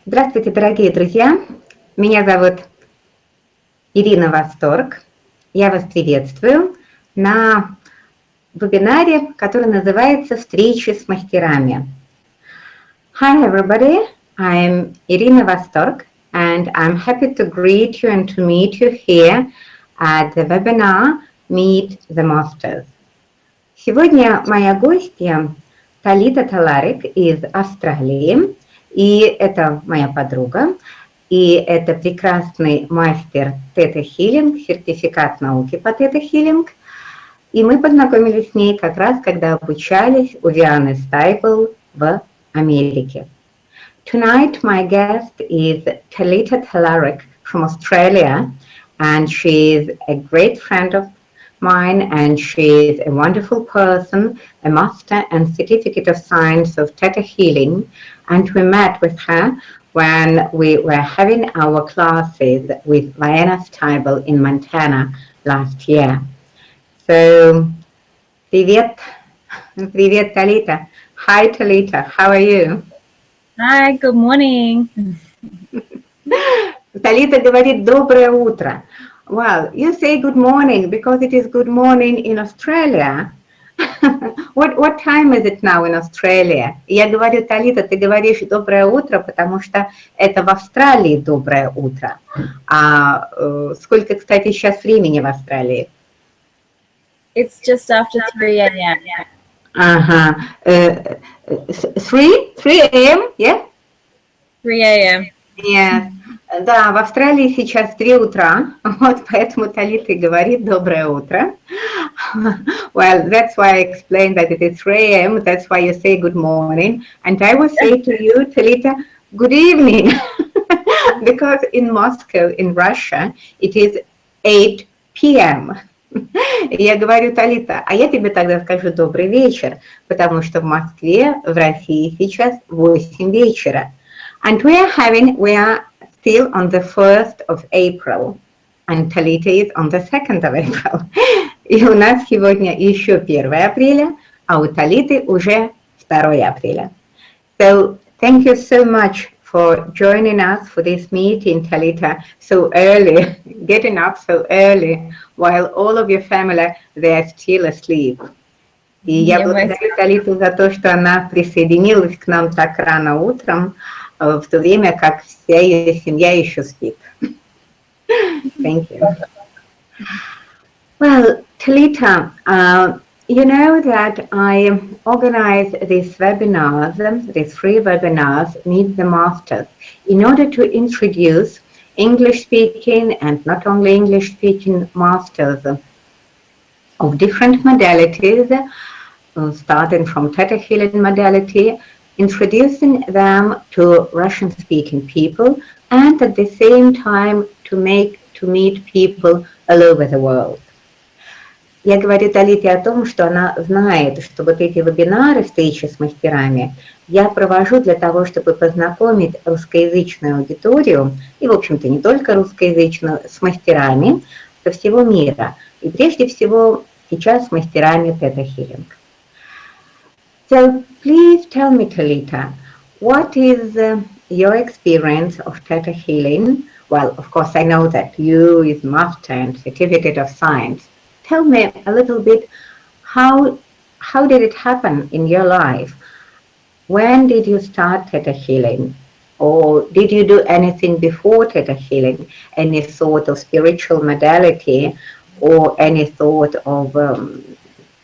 Здравствуйте, дорогие друзья! Меня зовут Ирина Восторг. Я вас приветствую на вебинаре, который называется «Встречи с мастерами». Hi everybody, I'm Irina Восторг, and I'm happy to greet you and to meet you here at the webinar Meet the Masters. Сегодня моя гостья Talarek из Австралии, и это моя подруга, и это прекрасный мастер тетахилинг, сертификат науки по тетахилинг. И мы познакомились с ней как раз, когда обучались у Дианы Стайбл в Америке. Tonight my guest is Talarek from Australia, and she is a great friend of mine, and she is a wonderful person, a master and certificate of science of theta healing. And we met with her when we were having our classes with Diana Stibel in Montana last year. So, привет, привет, Talita. Hi, Talita. How are you? Hi, good morning. Talita говорит доброе утро. Well, you say good morning because it is good morning in Australia. What time is it now in Australia? Я говорю, Талита, ты говоришь доброе утро, потому что это в Австралии доброе утро. А сколько, кстати, сейчас времени в Австралии? It's just after 3 a.m. Ага. 3 a.m., yeah? 3 a.m. Yes. Да, в Австралии сейчас 3 утра, вот поэтому Талита говорит доброе утро. Well, that's why I explained that it is 3 a.m., that's why you say good morning. And I will say to you, Talita, good evening. Because in Moscow, in Russia, it is 8 p.m. Я говорю, Талита, а я тебе тогда скажу добрый вечер, потому что в Москве, в России сейчас 8 вечера. And we are still on the 1st of April, and Talita is on the 2nd of April. И у нас сегодня еще 1 апреля, а у Талиты уже 2 апреля. So, thank you so much for joining us for this meeting, Talita, so early, getting up so early, while all of your family, they are still asleep. И я благодарю Талиту за то, что она присоединилась к нам так рано утром, в то время как вся ее семья еще спит. Thank you. Well, Talita, you know that I organize these webinars, these free webinars, Meet the Masters, in order to introduce English-speaking and not only English-speaking masters of different modalities, starting from theta healing modality, introducing them to Russian-speaking people, and at the same time to meet people all over the world. Я говорю Талите о том, что она знает, что вот эти вебинары, встречи с мастерами, я провожу для того, чтобы познакомить русскоязычную аудиторию, и, в общем-то, не только русскоязычную, с мастерами со всего мира. И прежде всего сейчас с мастерами тета-хилинг. So please tell me, Talita, what is your experience of theta healing? Well, of course, I know that you is master and certificate of science. Tell me a little bit, how did it happen in your life? When did you start theta healing? Or did you do anything before theta healing? Any sort of spiritual modality or any sort of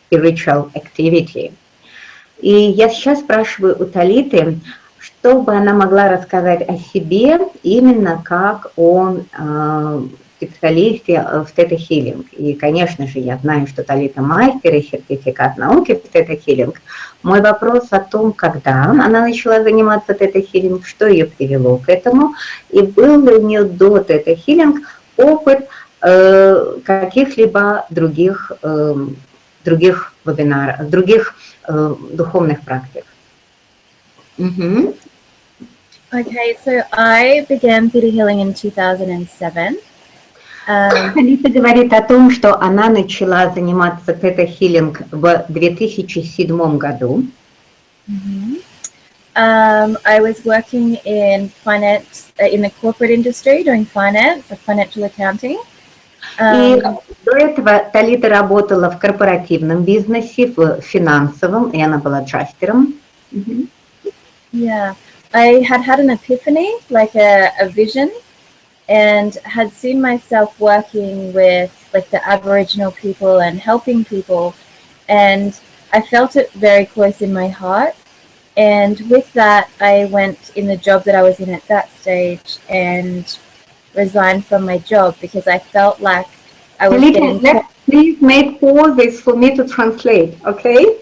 spiritual activity? И я сейчас спрашиваю у Талиты, чтобы она могла рассказать о себе именно как о специалисте в тета-хилинг. И, конечно же, я знаю, что Талита мастер и сертификат науки в тета-хилинг. Мой вопрос о том, когда она начала заниматься тета-хилинг, что ее привело к этому, и был ли у нее до тета-хилинг опыт каких-либо других вебинаров, других духовных практик. Okay, so I began theta healing in 2007. Талита говорит о том, что она начала заниматься тета-хилинг в 2007 году. I was working in finance, in the corporate industry, doing finance, financial accounting. И до этого Талита работала в корпоративном бизнесе, в финансовом, и она была джастером. Yeah, I had an epiphany, like a vision, and had seen myself working with like the Aboriginal people and helping people, and I felt it very close in my heart. And with that, I went in the job that I was in at that stage and resigned from my job because I felt like I was getting... Please make pauses for me to translate, okay?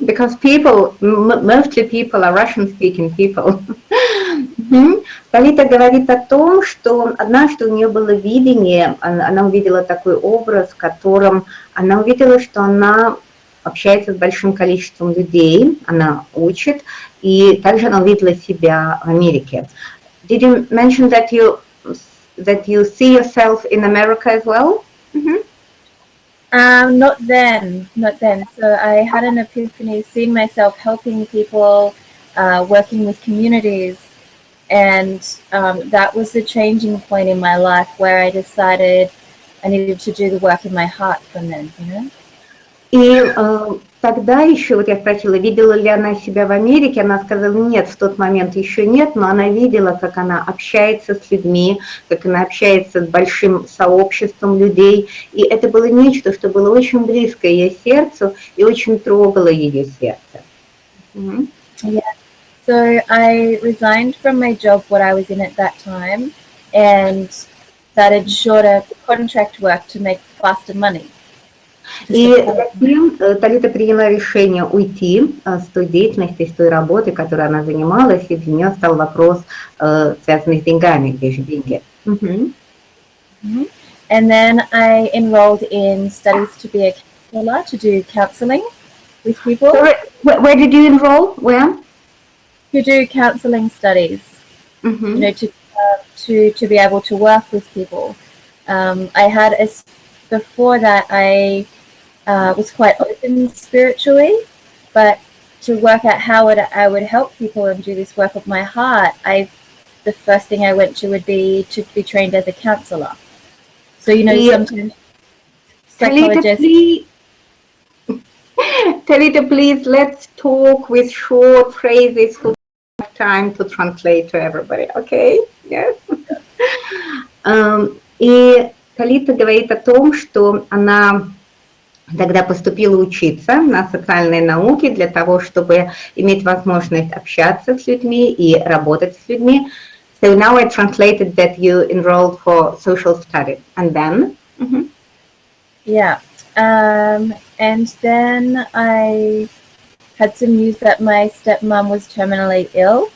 Because people, mostly people are Russian-speaking people. Талита говорит о том, что однажды у нее было видение, она увидела такой образ, в котором она увидела, что она общается с большим количеством людей, она учит, и также она увидела себя в Америке. Did you mention that you see yourself in America as well? Not then. So I had an epiphany, seeing myself helping people, working with communities, and that was the changing point in my life where I decided I needed to do the work in my heart from then, you know? И тогда еще, вот я спросила, видела ли она себя в Америке, она сказала, нет, в тот момент еще нет, но она видела, как она общается с людьми, как она общается с большим сообществом людей, и это было нечто, что было очень близко ее сердцу и очень трогало ее сердце. Yeah. So I resigned from my job, what I was in at that time, and started shorter contract work to make faster money. И затем Талита приняла решение уйти с той деятельности, с той работы, которой она занималась, и для нее стал вопрос, связанный с деньгами, где же деньги. And then I enrolled in studies to be a counselor, to do counseling with people. So where did you enroll? Where? To do counseling studies, you know, to be able to work with people. I had before that I was quite open spiritually, but to work out how I would help people and do this work of my heart, the first thing I went to would be to be trained as a counselor. So, you know, sometimes psychologists... Talita, please, let's talk with short phrases who have time to translate to everybody, okay? Yes. И Талита говорит о том, что она тогда поступила учиться на социальные науки для того, чтобы иметь возможность общаться с людьми и работать с людьми. So now I translated that you enrolled for social studies. And then? Yeah. And then I had some news that my stepmom was terminally ill.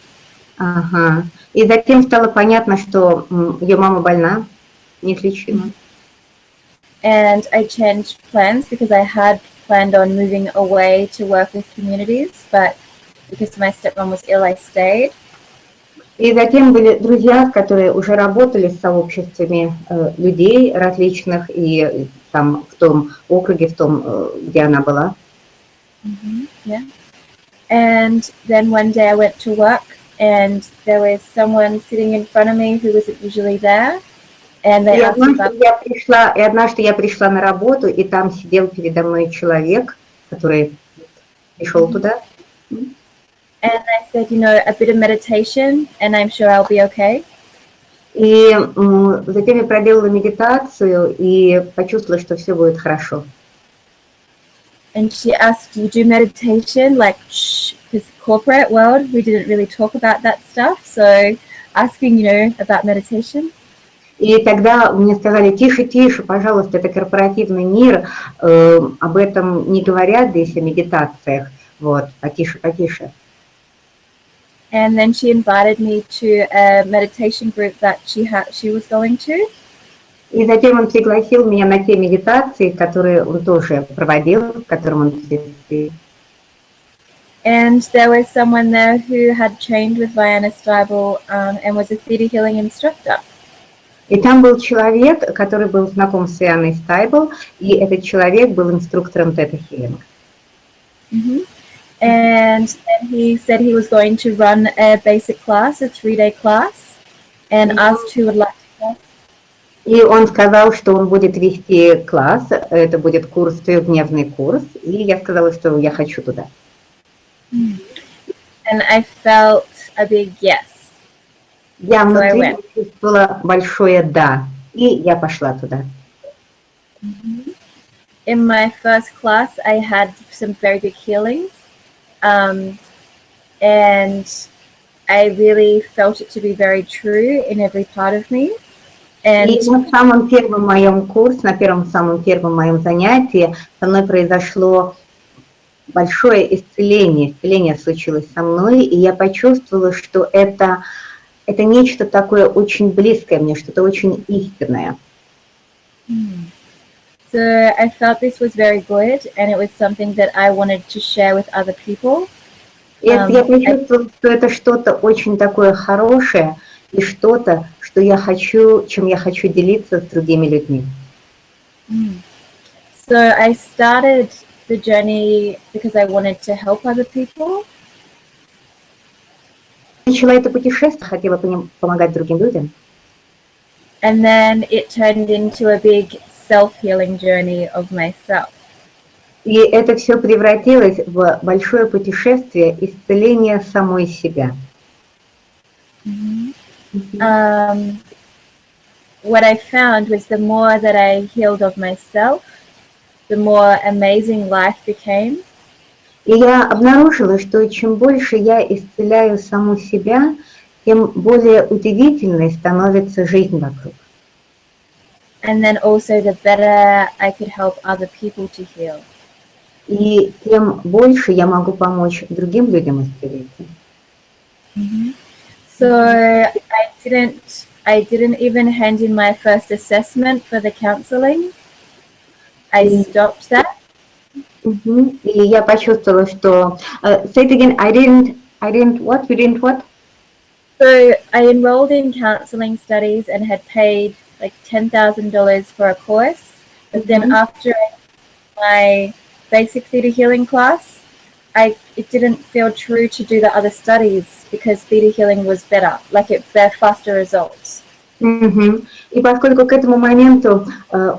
И затем стало понятно, что ее мама больна, неизлечима. And I changed plans because I had planned on moving away to work with communities, but because my stepmom was ill, I stayed. И затем были друзья, которые уже работали с сообществами людей различных, и там в том округе, в том, где она была. Yeah. And then one day I went to work, and there was someone sitting in front of me who wasn't usually there. And they asked и однажды я пришла на работу, и там сидел передо мной человек, который пришел туда. And I said, you know, a bit of meditation, and I'm sure I'll be okay. И затем я проделала медитацию и почувствовала, что все будет хорошо. And she asked, do you do meditation? Like, because corporate world, we didn't really talk about that stuff. So asking, you know, about meditation. И тогда мне сказали, тише, тише, пожалуйста, это корпоративный мир, об этом не говорят здесь о медитациях, вот, потише, потише. And then she invited me to a meditation group that she was going to. И затем он пригласил меня на те медитации, которые он тоже проводил, в котором он присутствовал. And there was someone there who had trained with Vianna Stibel and was a theta healing instructor. И там был человек, который был знаком с Вианной Стайбл, и этот человек был инструктором тетахилинга. And And he said he was going to run a basic class, a 3-day class, and asked who would like to go. И он сказал, что он будет вести класс, это будет курс, трехдневный курс, и я сказала, что я хочу туда. And I felt a big yes. Я внутри почувствовала большое «да», и я пошла туда. In my first class, I had some very big healings, and I really felt it to be very true in every part of me. And и на самом первом моем курсе, на самом первом моем занятии со мной произошло большое исцеление. Исцеление случилось со мной, и я почувствовала, что это нечто такое очень близкое мне, что-то очень истинное. So I felt this was very good, and it was something that I wanted to share with other people. И я почувствовала, что это что-то очень такое хорошее, и что-то, что я хочу, чем я хочу делиться с другими людьми. So I started the journey because I wanted to help other people. Начала это путешествие, хотела помогать другим людям. And then it turned into a big self-healing journey of myself. И это все превратилось в большое путешествие исцеления самой себя. What I found was the more that I healed of myself, the more amazing life became. И я обнаружила, что чем больше я исцеляю саму себя, тем более удивительной становится жизнь вокруг. And then also the better I could help other people to heal. И тем больше я могу помочь другим людям исцелиться. So I didn't even hand in my first assessment for the counseling. I stopped that. И я почувствовала, что say it again. I didn't what? You didn't what? So I enrolled in counseling studies and had paid like $10,000 for a course. But then after my basic theta healing class, it didn't feel true to do the other studies because theta healing was better, like it bear faster results. И поскольку к этому моменту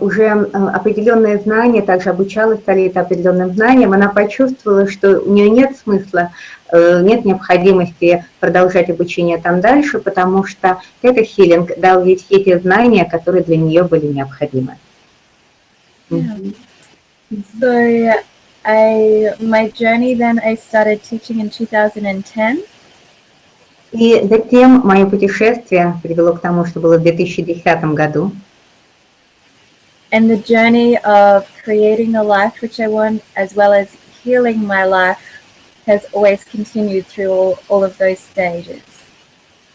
уже определенные знания, также обучалась Талита определенным знаниям, она почувствовала, что у нее нет смысла, нет необходимости продолжать обучение там дальше, потому что это хилинг дал ей все те знания, которые для нее были необходимы. So my journey then I started teaching in 2010. И затем мое путешествие привело к тому, что было в 2010 году. And the journey of creating the life which I want, as well as healing my life, has always continued through all of those stages.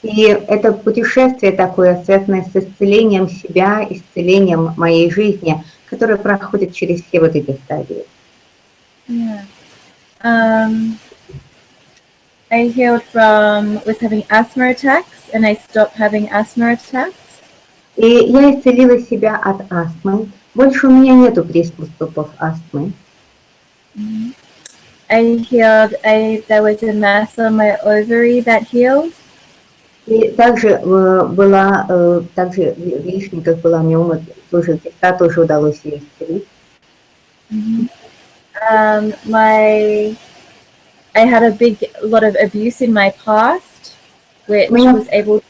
И это путешествие такое, связанное с исцелением себя, исцелением моей жизни, которое проходит через все вот эти стадии. I healed with having asthma attacks, and I stopped having asthma attacks. И я исцелила себя от астмы. Больше у меня нету приступов астмы. There was a mass on my ovary that healed. И также также в яичниках была миома, тоже киста, тоже удалось ее исцелить. I had a lot of abuse in my past, which was able to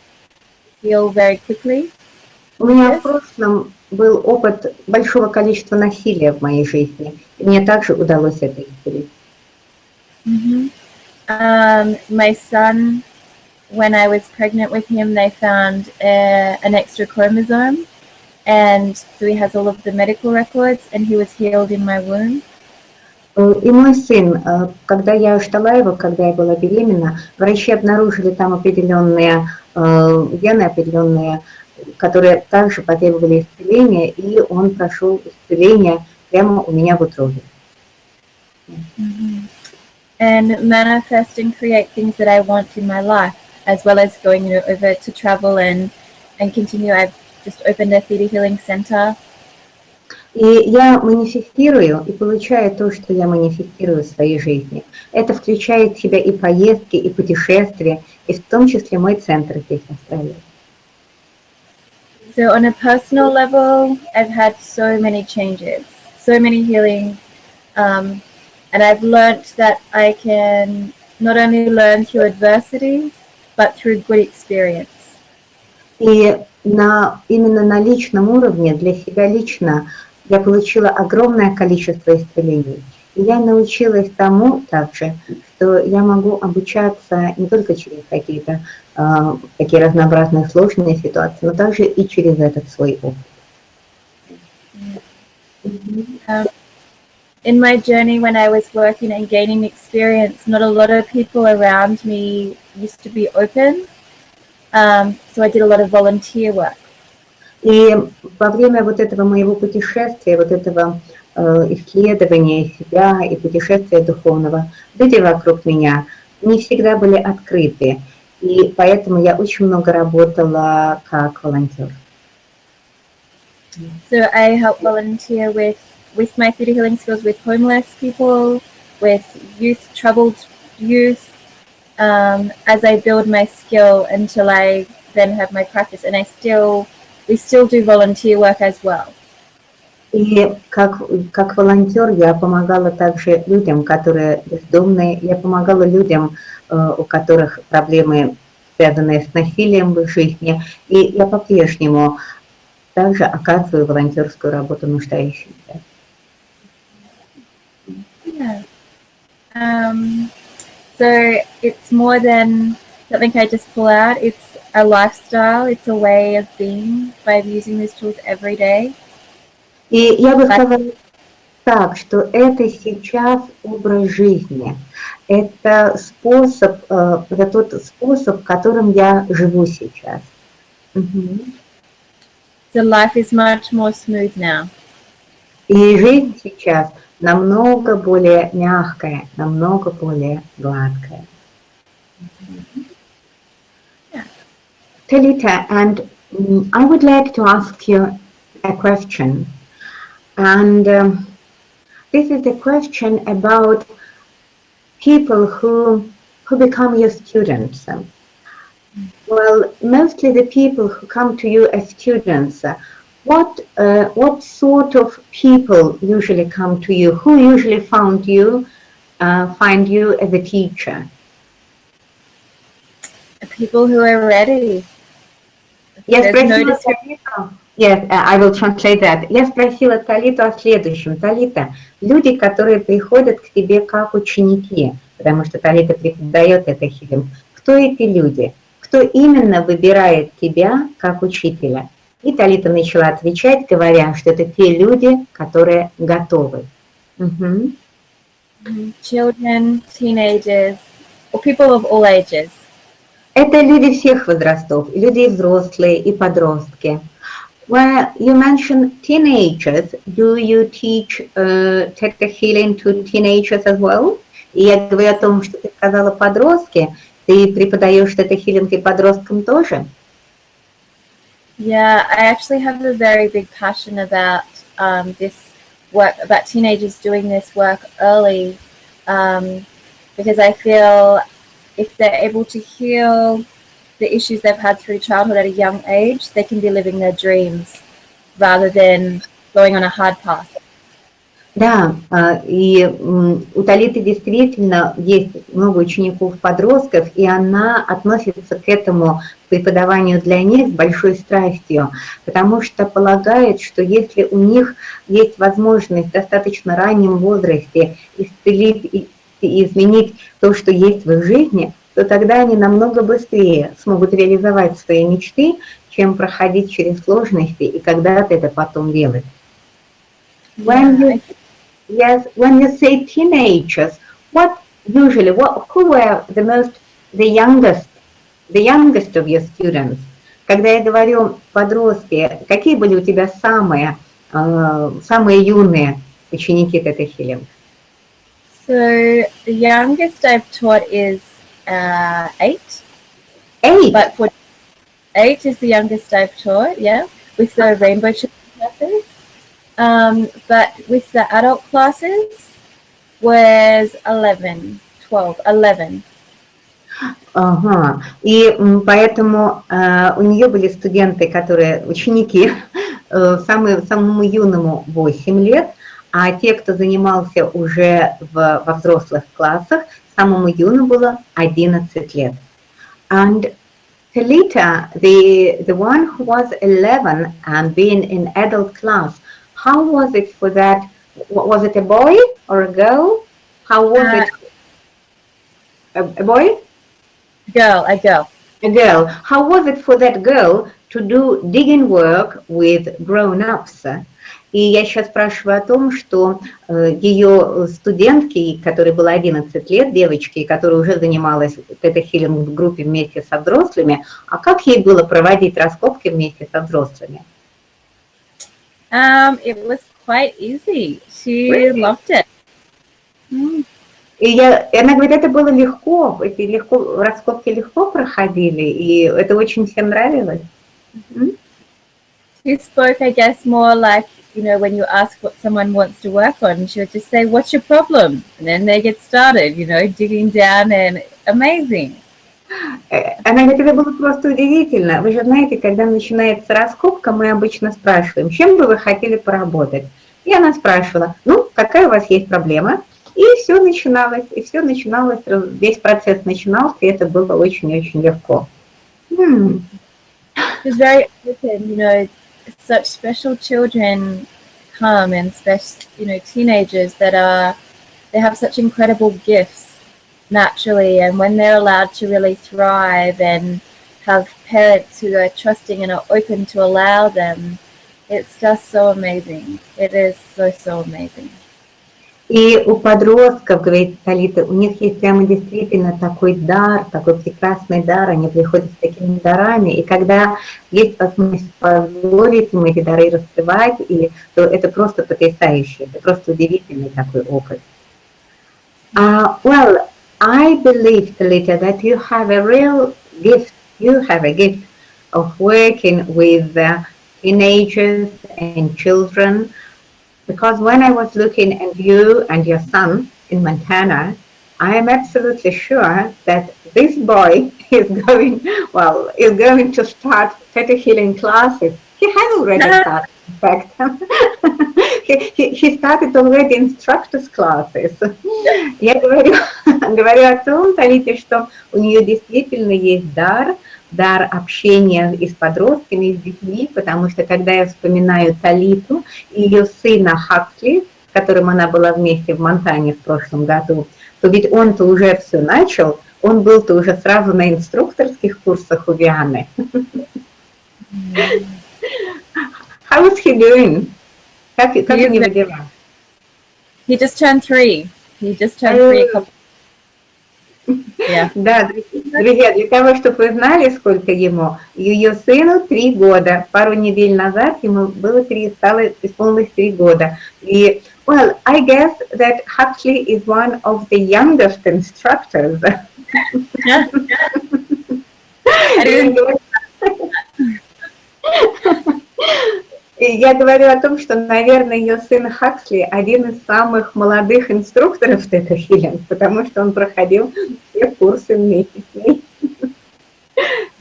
heal very quickly. У меня в прошлом был опыт большого количества насилия в моей жизни, и мне также удалось это исцелить. My son, when I was pregnant with him, they found an extra chromosome, and so he has all of the medical records, and he was healed in my womb. И мой сын, когда я ждала его, когда я была беременна, врачи обнаружили там определенные гены, определенные, которые также потребовали исцеления, и он прошел исцеление прямо у меня в утробе. And manifest and create things that I want in my life, as well as going over to travel and continue. I've just opened a theta healing center. И я манифестирую и получаю то, что я манифестирую в своей жизни. Это включает в себя и поездки, и путешествия, и в том числе мой центр здесь, в Австралии. So on a personal level, I've had so many changes, so many healings, and I've learnt that I can not only learn through adversities, but through good experience. И именно на личном уровне, для себя лично, я получила огромное количество исцелений. И я научилась тому также, что я могу обучаться не только через какие-то такие разнообразные сложные ситуации, но также и через этот свой опыт. In my journey when I was working and gaining experience, not a lot of people around me used to be open. So I did a lot of volunteer work. И во время вот этого моего путешествия, вот этого исследования себя и путешествия духовного, люди вокруг меня не всегда были открыты. И поэтому я очень много работала как волонтер. So I help volunteer with my theatre healing skills with homeless people, with youth, troubled youth, as I build my skill until I then have my practice. And we still do volunteer work as well. И как волонтер я помогала также людям, которые бездомные. Я помогала людям, у которых проблемы, связанные с насилием в их жизни. И я по-прежнему также оказываю волонтерскую работу нуждающимся. Yeah. So it's more than something I just pull out. It's a lifestyle. It's a way of being by using these tools every day. И я бы сказала так, что это сейчас образ жизни. Это способ, это тот способ, которым я живу сейчас. So life is much more smooth now. И жизнь сейчас намного более мягкая, намного более гладкая. Yeah. Talitha, and I would like to ask you a question. And this is a question about people who become your students. Well, mostly the people who come to you as students, what sort of people usually come to you? Who usually find you as a teacher? People who are ready. Yes, yes, I will translate that. Я спросила Талиту о следующем. Талита, люди, которые приходят к тебе как ученики, потому что Талита преподает это хилинг. Кто эти люди? Кто именно выбирает тебя как учителя? И Талита начала отвечать, говоря, что это те люди, которые готовы. Children, teenagers, or people of all ages. Это люди всех возрастов, люди взрослые и подростки. Well, you mentioned teenagers. Do you teach theta healing to teenagers as well? И я говорю о том, что ты сказала подростки. Ты преподаешь theta healing и подросткам тоже? Yeah, I actually have a very big passion about this work, about teenagers doing this work early, because I feel if they're able to heal the issues they've had through childhood at a young age, they can be living their dreams rather than going on a hard path. Да, и у Талиты действительно есть много учеников-подростков, и она относится к этому преподаванию для них с большой страстью, потому что полагает, что если у них есть возможность в достаточно раннем возрасте исцелить и изменить то, что есть в их жизни, то тогда они намного быстрее смогут реализовать свои мечты, чем проходить через сложности и когда-то это потом делать. When you say teenagers, who were the youngest of your students? Когда я говорю подростки, какие были у тебя самые юные ученики Theta Healing? So the youngest I've taught is 8. 8? But 8 is the youngest I've taught, yeah, with the rainbow children classes. But with the adult classes was 11, 12, 11. Ага. И поэтому у нее были студенты, которые ученики, самому юному 8 лет, а те, кто занимался уже во взрослых классах, самому юному было 11 лет. And Talitha, the one who was 11 and being in adult class, how was it for that? Was it a boy or a girl? How was it? A boy? A girl. A girl. How was it for that girl to do digging work with grown-ups? И я сейчас спрашиваю о том, что ее студентки, которой было 11 лет, девочки, которая уже занималась тетахилинг в группе вместе со взрослыми, а как ей было проводить раскопки вместе со взрослыми? It was quite easy. She loved it. И она говорит, это было легко, раскопки легко проходили, и это очень всем нравилось. She spoke, I guess, more like, when you ask what someone wants to work on, she would just say, what's your problem? And then they get started, digging down, and amazing. Она говорит, это было просто удивительно. Вы же знаете, когда начинается раскопка, мы обычно спрашиваем, чем бы вы хотели поработать? И она спрашивала, какая у вас есть проблема? И все начиналось, весь процесс начинался, и это было очень-очень легко. It's very open, such special children come, and teenagers that they have such incredible gifts naturally, and when they're allowed to really thrive and have parents who are trusting and are open to allow them, it's just so amazing. It is so amazing. И у подростков, говорит Талита, у них есть прямо действительно такой дар, такой прекрасный дар, они приходят с такими дарами, и когда есть возможность позволить им эти дары раскрывать, то это просто потрясающе, это просто удивительный такой опыт. Well, I believe, Talita, that you have a real gift, of working with teenagers and children. Because when I was looking at you and your son in Montana, I am absolutely sure that this boy is going to start theta healing classes. He has already started, in fact. he started already instructors classes. Я говорю о том, Талите, что у нее действительно есть дар общения и с подростками, и с детьми, потому что когда я вспоминаю Талиту и ее сына Хаксли, с которым она была вместе в Монтане в прошлом году, то ведь он-то уже все начал, он был-то уже сразу на инструкторских курсах у Вианы. How is he doing? Как у него дела? He just turned 3. A couple. Yeah. Да, друзья, для того, чтобы вы знали, сколько ему, ее сыну 3 года. Пару недель назад ему исполнилось 3 года. И, well, I guess that Huxley is one of the youngest instructors. Yeah. Я говорю о том, что, наверное, ее сын Хаксли один из самых молодых инструкторов тета-хилинг, потому что он проходил все курсы вместе с ней.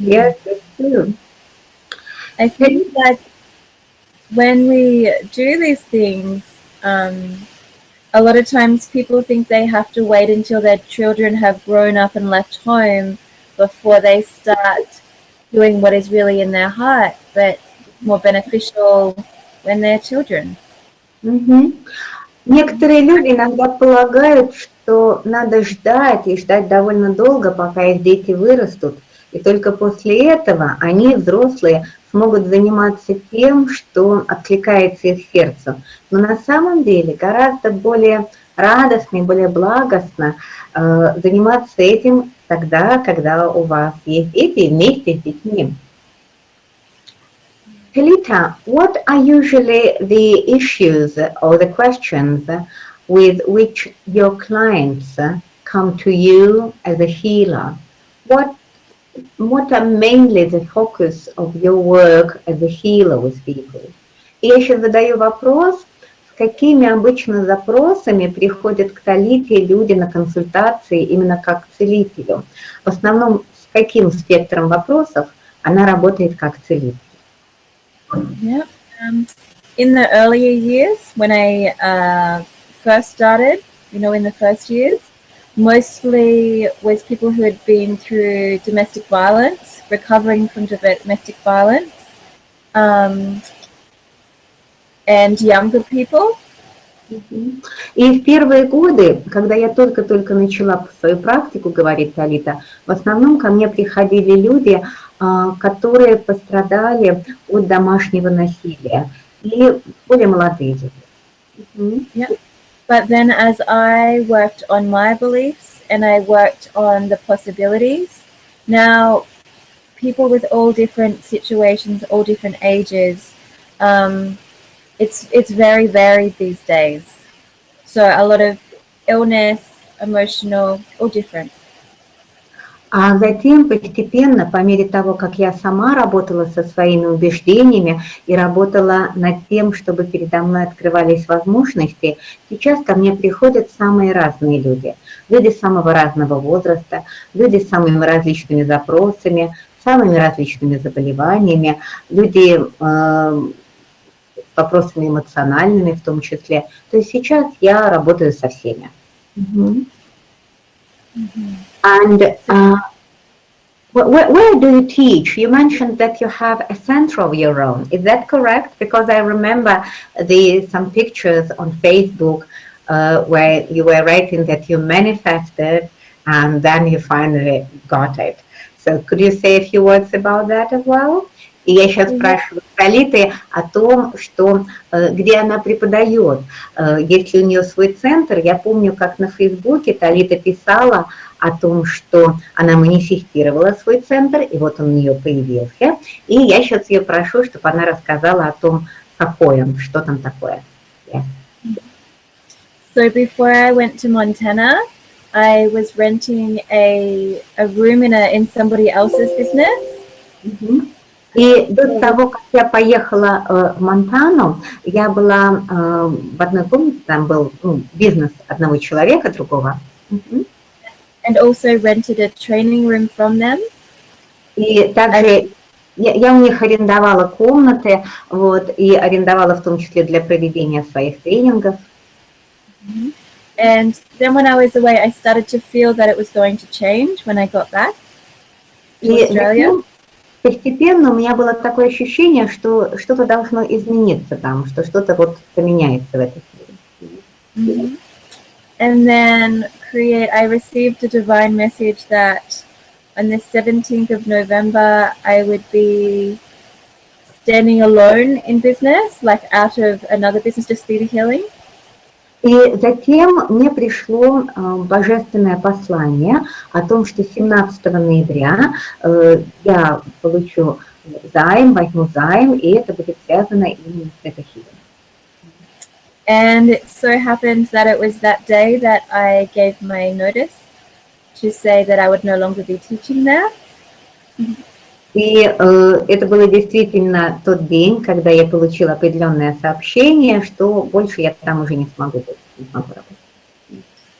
Yes, that's true. I think that when we do these things, a lot of times people think they have to wait until their children have grown up and left home before they start doing what is really in their heart, but more beneficial when they're children. Некоторые люди иногда полагают, что надо ждать и ждать довольно долго, пока их дети вырастут, и только после этого они, взрослые, смогут заниматься тем, что откликается их сердцу. Но на самом деле гораздо более радостно и более благостно заниматься этим тогда, когда у вас есть дети, вместе с детьми. Talita, what are usually the issues or the questions with which your clients come to you as a healer? What are mainly the focus of your work as a healer with people? И я сейчас задаю вопрос, с какими обычно запросами приходят к Талите люди на консультации именно как к целителю. В основном с каким спектром вопросов она работает как целитель? Yeah. In the earlier years, when I first started, in the first years, mostly with people who had been through domestic violence, recovering from domestic violence, and younger people. И в первые годы, когда я только-только начала свою практику, говорит Талита, в основном ко мне приходили люди, которые пострадали от домашнего насилия, и более молодые люди. Yeah. But then as I worked on my beliefs and I worked on the possibilities, now people with all different situations, all different ages, it's very varied these days. So a lot of illness, emotional, all different. А затем постепенно, по мере того, как я сама работала со своими убеждениями и работала над тем, чтобы передо мной открывались возможности, сейчас ко мне приходят самые разные люди. Люди самого разного возраста, люди с самыми различными запросами, самыми различными заболеваниями, люди с вопросами эмоциональными в том числе. То есть сейчас я работаю со всеми. And where do you teach? You mentioned that you have a center of your own. Is that correct? Because I remember some pictures on Facebook where you were writing that you manifested and then you finally got it. So could you say a few words about that as well? И я сейчас спрашиваю Талиты о том, что, где она преподает. Есть ли у нее свой центр? Я помню, как на Фейсбуке Талита писала о том, что она манифестировала свой центр, и вот он у нее появился. И я сейчас ее прошу, чтобы она рассказала о том, какой он, что там такое. Yeah. So before I went to Montana, I was renting a room in somebody else's business. И до того, как я поехала в Монтану, я была в одной комнате, там был бизнес одного человека, другого. And also rented a training room from them. И также я у них арендовала комнаты, вот, и арендовала в том числе для проведения своих тренингов. And then when I was away, I started to feel that it was going to change when I got back to Australia. Постепенно у меня было такое ощущение, что что-то должно измениться там, что что-то вот поменяется в этой сфере. And then I received a divine message that on the 17th of November, I would be standing alone in business, like out of another business, just theta healing. И затем мне пришло божественное послание о том, что 17 ноября я получу займ, возьму займ, и это будет связано именно с тетахилингом. And it so happened that it was that day that I gave my notice to say that I would no longer be teaching there. И это было действительно тот день, когда я получила определенное сообщение, что больше я там уже не смогу быть, не смогу работать.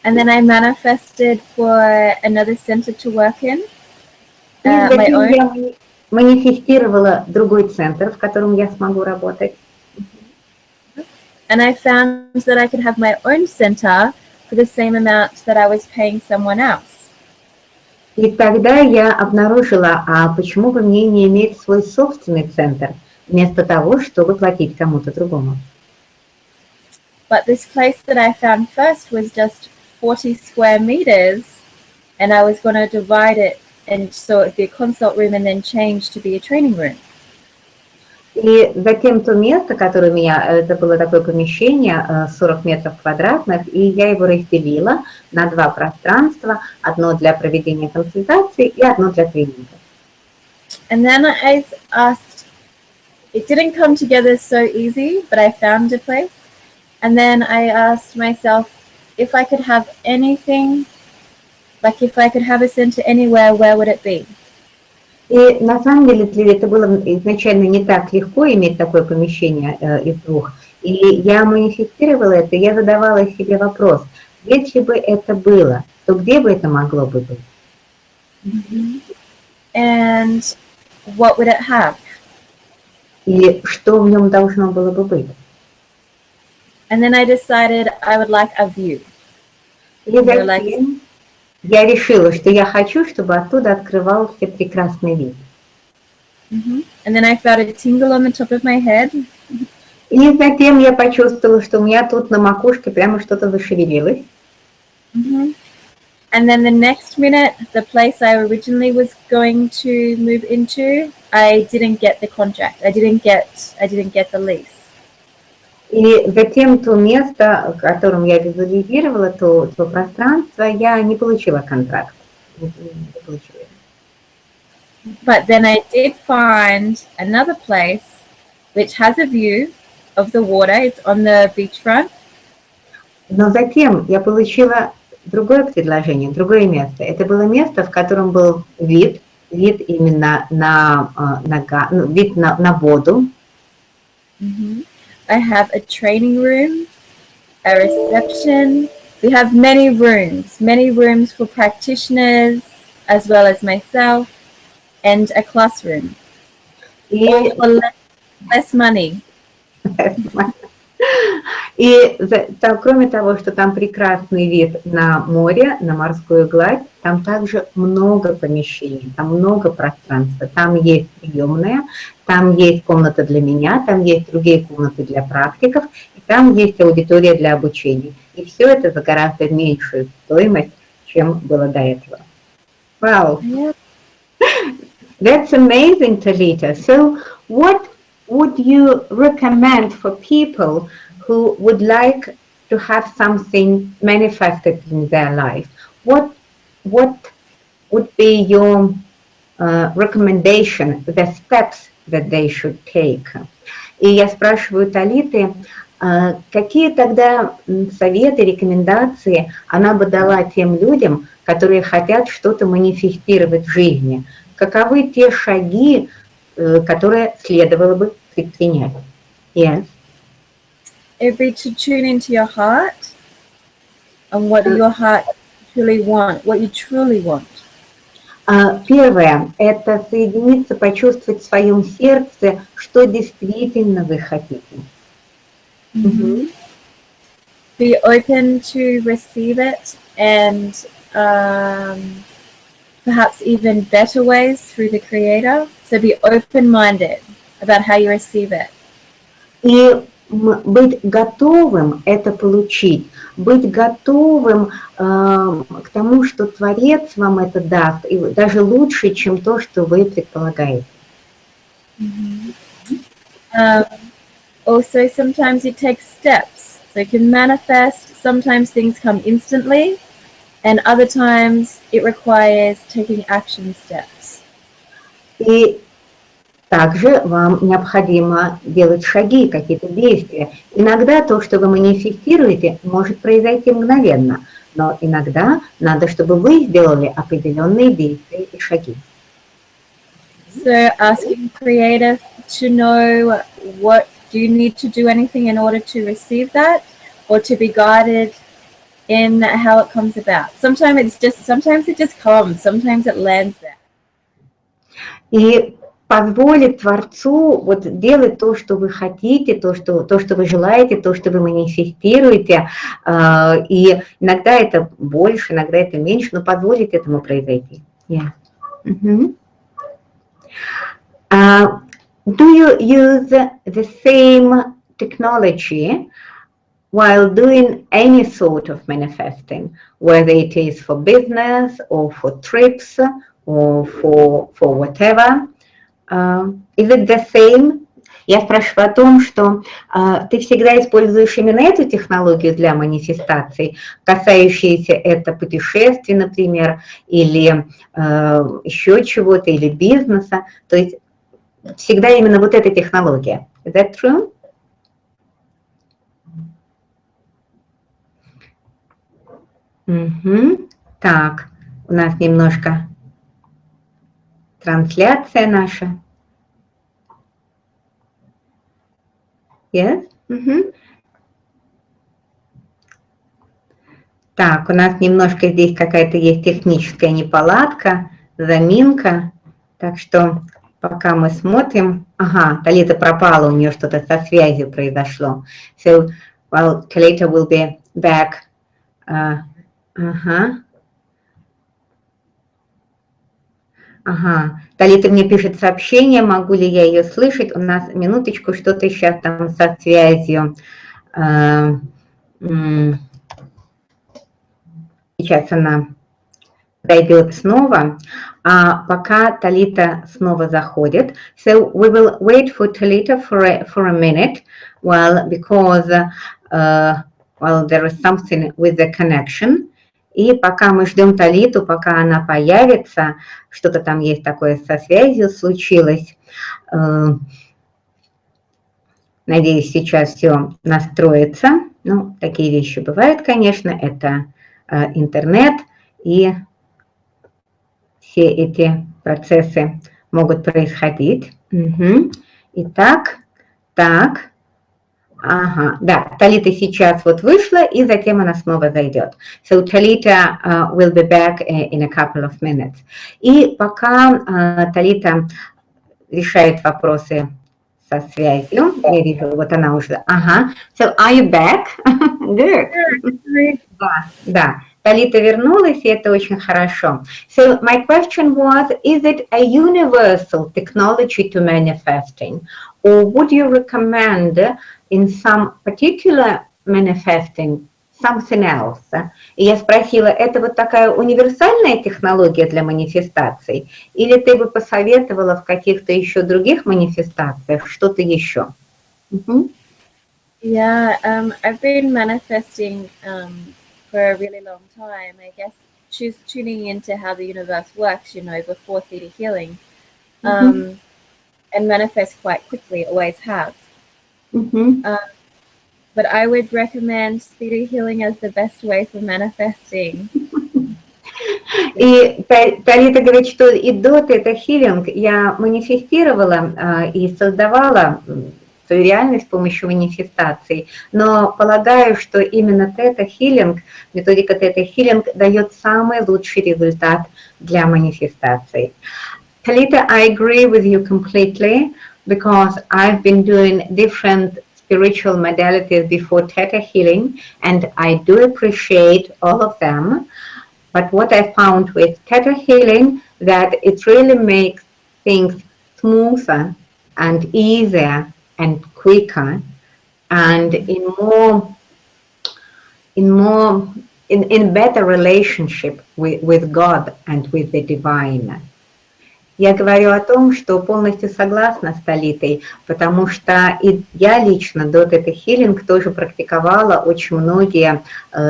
And then I manifested for another center to work in. Я манифестировала другой центр, в котором я смогу работать. And I found that I could have my own center for the same amount that I was paying someone else. И тогда я обнаружила, а почему бы мне не иметь свой собственный центр, вместо того, чтобы платить кому-то другому. But this place that I found first was just 40 square meters, and I was going to divide it, and so it would be a consult room and then change to be a training room. И затем то место, которое у меня, это было такое помещение, 40 метров квадратных, и я его разделила на два пространства, одно для проведения консультаций и одно для тренингов. And then I asked, it didn't come together so easy, but I found a place. And then I asked myself if I could have anything, like if I could have a center anywhere, where would it be? И на самом деле это было изначально не так легко иметь такое помещение из двух. И я манифестировала это, я задавала себе вопрос, если бы это было, то где бы это могло бы быть? And what would it have? И что в нем должно было бы быть? And then I decided I would like a view. И затем я решила, что я хочу, чтобы оттуда открывался прекрасный вид. And then I felt a tingle on the top of my head. И затем я почувствовала, что у меня тут на макушке прямо что-то зашевелилось. And then the next minute, the place I originally was going to move into, I didn't get the contract. I didn't get the lease. И затем то место, в котором я визуализировала, то пространство, я не получила контракт. Не получила. But then I did find another place which has a view of the water. It's on the beachfront. Но затем я получила другое предложение, другое место. Это было место, в котором был вид именно вид на воду. I have a training room, a reception. We have many rooms for practitioners as well as myself, and a classroom. All for less money. И кроме того, что там прекрасный вид на море, на морскую гладь, там также много помещений, там много пространства. Там есть приемная, там есть комната для меня, там есть другие комнаты для практиков, и там есть аудитория для обучения. И все это за гораздо меньшую стоимость, чем было до этого. Wow! Yeah. That's amazing, Talitha. So what would you recommend for people who would like to have something manifested in their life? What would be your recommendation, the steps that they should take? И я спрашиваю Талиты, какие тогда советы, рекомендации она бы дала тем людям, которые хотят что-то манифестировать в жизни? Каковы те шаги, которые следовало бы предпринять? Yes. It would be to tune into your heart and what your heart truly want, what you truly want. Первое – это соединиться, почувствовать в своем сердце, что действительно вы хотите. Be open to receive it, and perhaps even better ways through the Creator. So be open-minded about how you receive it. И быть готовым это получить, быть готовым к тому, что Творец вам это даст, и даже лучше, чем то, что вы предполагаете. Also, sometimes it takes steps. So you can manifest. Sometimes things come instantly, and other times it requires taking action steps. И также вам необходимо делать шаги, какие-то действия. Иногда то, что вы манифестируете, может произойти мгновенно, но иногда надо, чтобы вы сделали определенные действия и шаги. So asking creative to know what do you need to do anything in order to receive that, or to be guided in how it comes about. Sometimes it just comes, sometimes it lands there. И позволит Творцу вот делать то, что вы хотите, то, что вы желаете, то, что вы манифестируете. И иногда это больше, иногда это меньше, но позволит этому произойти. Yeah. Do you use the same technology while doing any sort of manifesting, whether it is for business or for trips or for whatever? Is it the same? Я спрашиваю о том, что ты всегда используешь именно эту технологию для манифестаций, касающиеся это путешествий, например, или еще чего-то, или бизнеса. То есть всегда именно вот эта технология. Is that true? Так, у нас немножко трансляция наша. Yes? Так, у нас немножко здесь какая-то есть техническая неполадка, заминка. Так что пока мы смотрим... Ага, Талита пропала, у нее что-то со связью произошло. So, well, Talita will be back. Ага. Талита мне пишет сообщение, могу ли я ее слышать. У нас, минуточку, что-то сейчас там со связью. Сейчас она дойдет снова. А пока Талита снова заходит. So we will wait for Talita for a minute. Well, because well, there is something with the connection. И пока мы ждем Талиту, пока она появится, что-то там есть такое со связью случилось. Надеюсь, сейчас все настроится. Ну, такие вещи бывают, конечно. Это интернет, и все эти процессы могут происходить. Итак, так. Ага, да, Талита сейчас вот вышла, и затем она снова зайдет. So Talita will be back in a couple of minutes. И пока Талита решает вопросы со связью, я вижу, вот она уже, ага. So are you back? Good. Да, Талита вернулась, и это очень хорошо. So my question was, is it a universal technology to manifesting? Or would you recommend in some particular manifesting something else? И я спросила, это вот такая универсальная технология для манифестаций? Или ты бы посоветовала в каких-то еще других манифестациях что-то еще? Yeah, I've been manifesting for a really long time. I guess tuning into how the universe works, you know, before theta healing. And manifest quite quickly, always have. But I would recommend theta healing as the best way for manifesting. И Талита говорит, что и до тета-хилинг я манифестировала и создавала свою реальность с помощью манифестаций, но полагаю, что именно тета-хилинг, методика тета-хилинг дает самый лучший результат для манифестаций. Talita, I agree with you completely because I've been doing different spiritual modalities before Theta healing, and I do appreciate all of them. But what I found with Theta healing, that it really makes things smoother and easier and quicker, and in better relationship with God and with the divine. Я говорю о том, что полностью согласна с Талитой, потому что и я лично до тета-хилинг тоже практиковала очень многие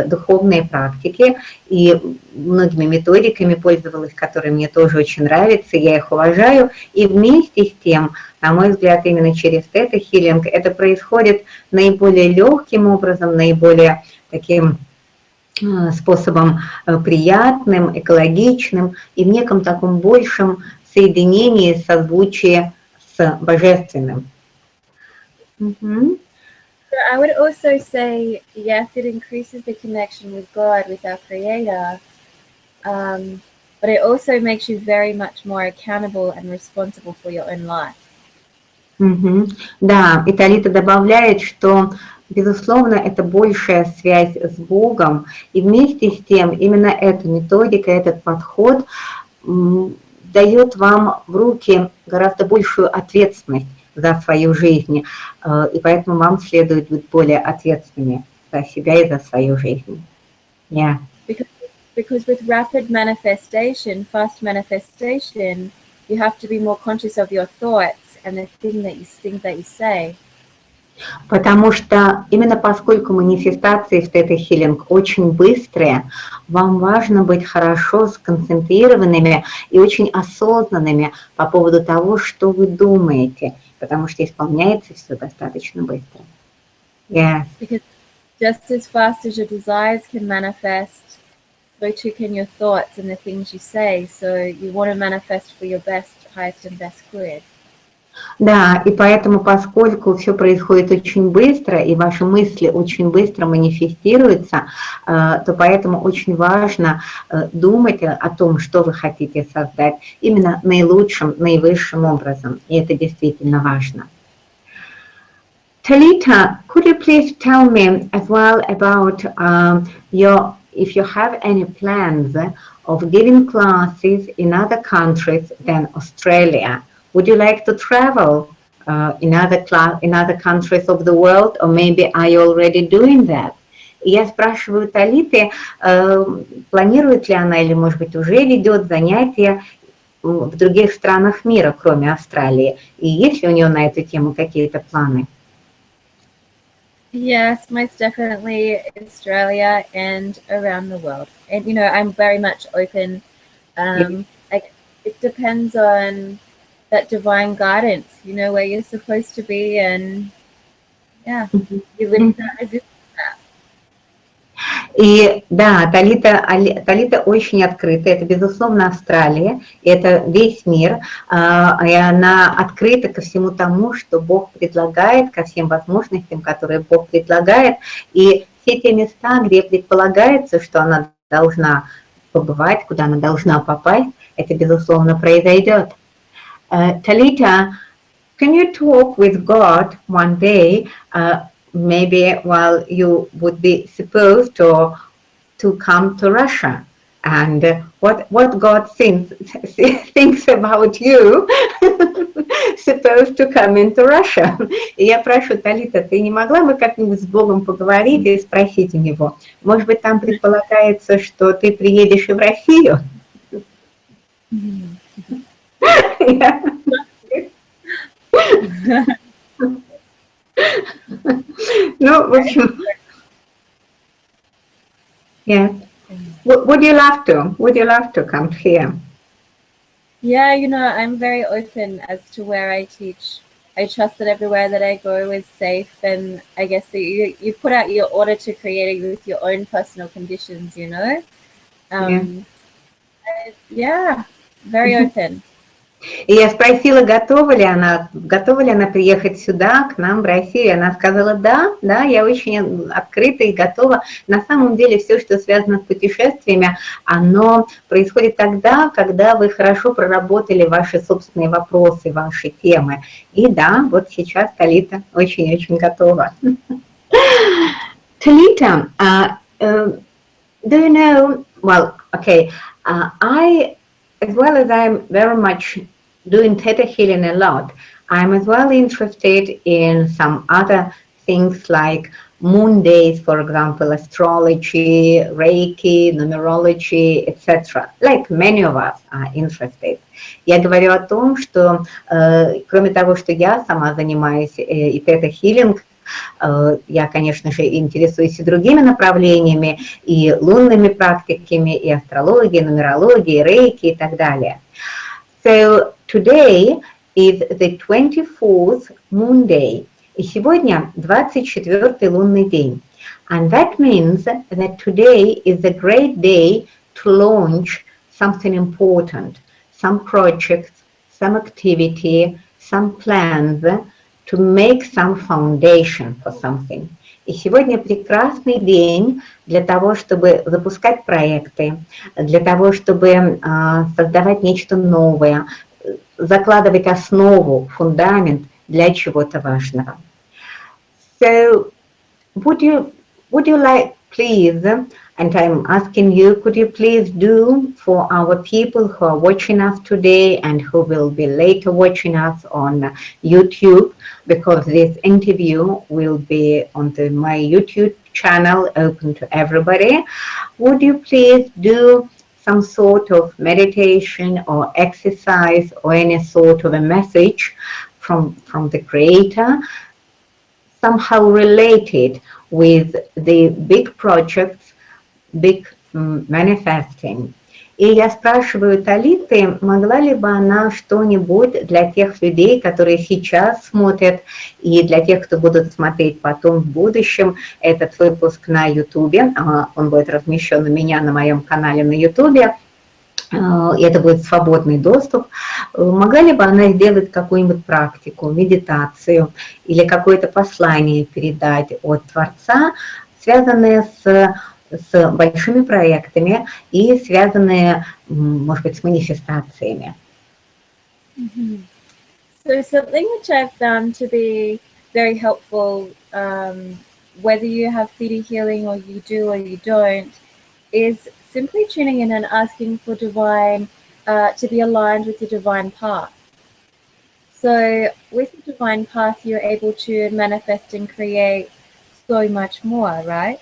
духовные практики и многими методиками пользовалась, которые мне тоже очень нравятся, я их уважаю. И вместе с тем, на мой взгляд, именно через тета-хилинг это происходит наиболее легким образом, наиболее таким способом приятным, экологичным и в неком таком большем соединении, созвучии с божественным. So I would also say, yes, it increases the connection with God, with our Creator, but it also makes you very much more accountable and responsible for your own life. Да, и Талита добавляет, что, безусловно, это большая связь с Богом, и вместе с тем именно эта методика, этот подход дает вам в руки гораздо большую ответственность за свою жизнь, и поэтому вам следует быть более ответственными за себя и за свою жизнь. Yeah. Because with rapid manifestation, fast manifestation, you have to be more conscious of your thoughts and the things that you say. Потому что именно поскольку манифестации в тета-хилинг очень быстрые, вам важно быть хорошо сконцентрированными и очень осознанными по поводу того, что вы думаете, потому что исполняется все достаточно быстро. Yeah. Because just as fast as your desires can manifest so too can your thoughts and the things you say. So you want to manifest for your best, highest and best good. Да, и поэтому, поскольку все происходит очень быстро, и ваши мысли очень быстро манифестируются, то поэтому очень важно думать о том, что вы хотите создать именно наилучшим, наивысшим образом. И это действительно важно. Talitha, could you please tell me as well about if you have any plans of giving classes in other countries than Australia? Would you like to travel in other countries of the world, or maybe are you already doing that? И я спрашиваю Талиты, планирует ли она или, может быть, уже ведет занятия в других странах мира, кроме Австралии, и есть ли у нее на эту тему какие-то планы? Yes, most definitely Australia and around the world. And, you know, I'm very much open. It depends on that divine guidance, you know, where you're supposed to be, and yeah, you live that resistance. И да, Талита очень открыта, это, безусловно, Австралия, это весь мир, и она открыта ко всему тому, что Бог предлагает, ко всем возможностям, которые Бог предлагает, и все те места, где предполагается, что она должна побывать, куда она должна попасть, это, безусловно, произойдет. Talitha, can you talk with God one day, maybe while you would be supposed to come to Russia, and what God thinks about you supposed to come into Russia? И я прошу, Талита, ты не могла бы как-нибудь с Богом поговорить и спросить у него, может быть, там предполагается, что ты приедешь и в Россию? Ну, в общем, yeah. Would you love to? Would you love to come here? Yeah, you know, I'm very open as to where I teach. I trust that everywhere that I go is safe, and I guess that you put out your order to create it with your own personal conditions, you know? Yeah, very open. И я спросила, готова ли она приехать сюда, к нам, в Россию. И она сказала, да, я очень открыта и готова. На самом деле все, что связано с путешествиями, оно происходит тогда, когда вы хорошо проработали ваши собственные вопросы, ваши темы. И да, вот сейчас Талита очень-очень готова. Талита, do you know, well, okay, as well as I'm very much doing theta healing a lot, I'm as well interested in some other things like moon days, for example, astrology, Reiki, numerology, etc. Like many of us are interested. Я говорю о том, что кроме того, что я сама занимаюсь и тета-хилинг, я, конечно же, интересуюсь и другими направлениями, и лунными практиками, и астрологией, нумерологией, рейки и так далее. So today is the 24th moon day. И сегодня 24-й лунный день. And that means that today is a great day to launch something important, some projects, some activity, some plans, to make some foundation for something. И сегодня прекрасный день для того, чтобы запускать проекты, для того, чтобы создавать нечто новое, закладывать основу, фундамент для чего-то важного. So, would you like, please, and I'm asking you, could you please do for our people who are watching us today and who will be later watching us on YouTube, because this interview will be on my YouTube channel open to everybody, would you please do some sort of meditation or exercise or any sort of a message from the Creator, somehow related with the big projects, big manifesting. И я спрашиваю Талиты, могла ли бы она что-нибудь для тех людей, которые сейчас смотрят, и для тех, кто будут смотреть потом в будущем этот выпуск на Ютубе, он будет размещен у меня на моем канале на Ютубе, и это будет свободный доступ, могла ли бы она сделать какую-нибудь практику, медитацию или какое-то послание передать от Творца, связанное с большими проектами и связанные, может быть, с манифестациями. So something which I've found to be very helpful, whether you have theta healing or you do or you don't, is simply tuning in and asking for divine, to be aligned with the divine path. So with the divine path, you're able to manifest and create so much more, right?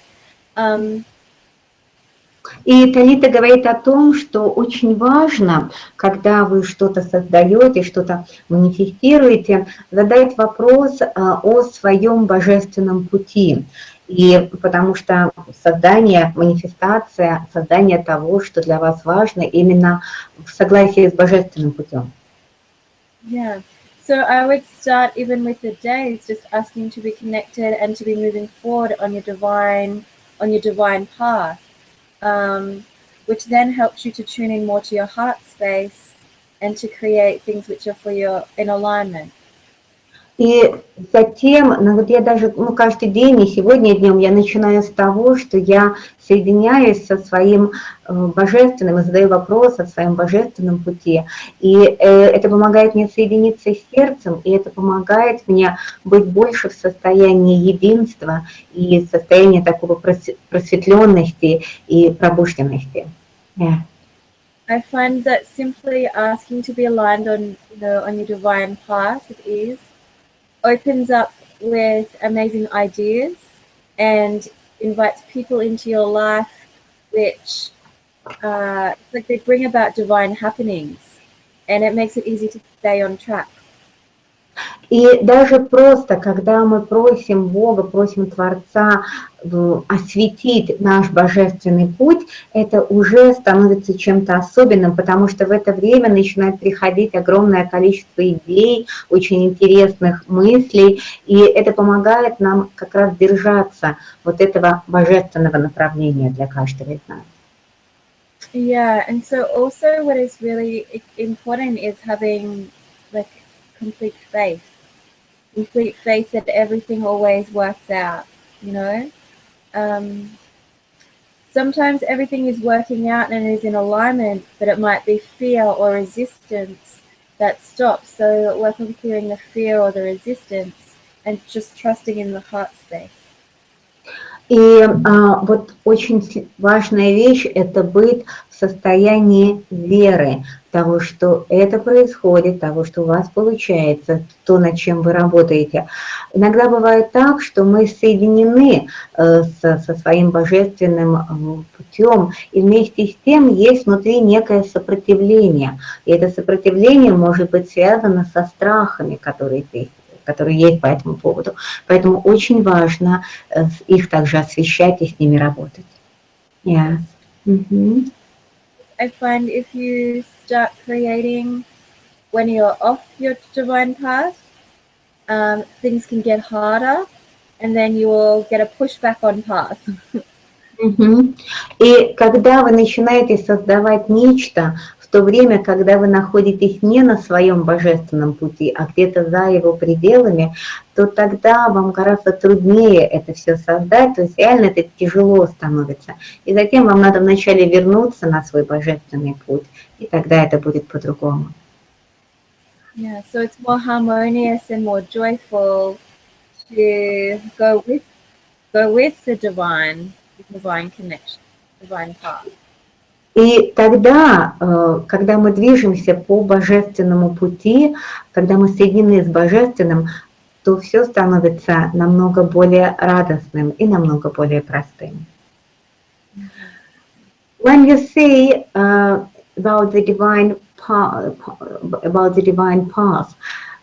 И Талита говорит о том, что очень важно, когда вы что-то создаете, что-то манифестируете, задать вопрос о своем божественном пути. И потому что создание, манифестация, создание того, что для вас важно, именно в согласии с божественным путем. Yeah. So I would start even with the days, just asking to be connected and to be moving forward on your divine path. Which then helps you to tune in more to your heart space and to create things which are for you in alignment. И затем, вот я даже, каждый день, и сегодня днем я начинаю с того, что я соединяюсь со своим божественным и задаю вопрос о своем божественном пути. И это помогает мне соединиться с сердцем, и это помогает мне быть больше в состоянии единства и состоянии такого просветленности и пробужденности. Yeah. I find that simply asking to be aligned on your divine path with ease opens up with amazing ideas and invites people into your life which like they bring about divine happenings, and it makes it easy to stay on track. И даже просто, когда мы просим Бога, просим Творца осветить наш божественный путь, это уже становится чем-то особенным, потому что в это время начинает приходить огромное количество идей, очень интересных мыслей, и это помогает нам как раз держаться вот этого божественного направления для каждого из нас. Yeah, and so also what is really important is having like complete faith that everything always works out, you know. Sometimes everything is working out and is in alignment, but it might be fear or resistance that stops. So work on clearing the fear or the resistance and just trusting in the heart space. И вот очень важная вещь – это быть в состоянии веры того, что это происходит, того, что у вас получается, то, над чем вы работаете. Иногда бывает так, что мы соединены со своим божественным путем, и вместе с тем есть внутри некое сопротивление. И это сопротивление может быть связано со страхами, которые есть по этому поводу. Поэтому очень важно их также освещать и с ними работать. Yes. Mm-hmm. I find if you start creating when you're off your divine path, things can get harder, and then you will get a pushback on path. Mm-hmm. И когда вы начинаете создавать нечто, в то время, когда вы находитесь не на своем божественном пути, а где-то за его пределами, то тогда вам гораздо труднее это все создать, то есть реально это тяжело становится. И затем вам надо вначале вернуться на свой божественный путь, и тогда это будет по-другому. Yeah, so it's more harmonious and more joyful to go with the divine connection, divine path. И тогда, когда мы движемся по божественному пути, когда мы соединены с божественным, то все становится намного более радостным и намного более простым. When you say about the divine path,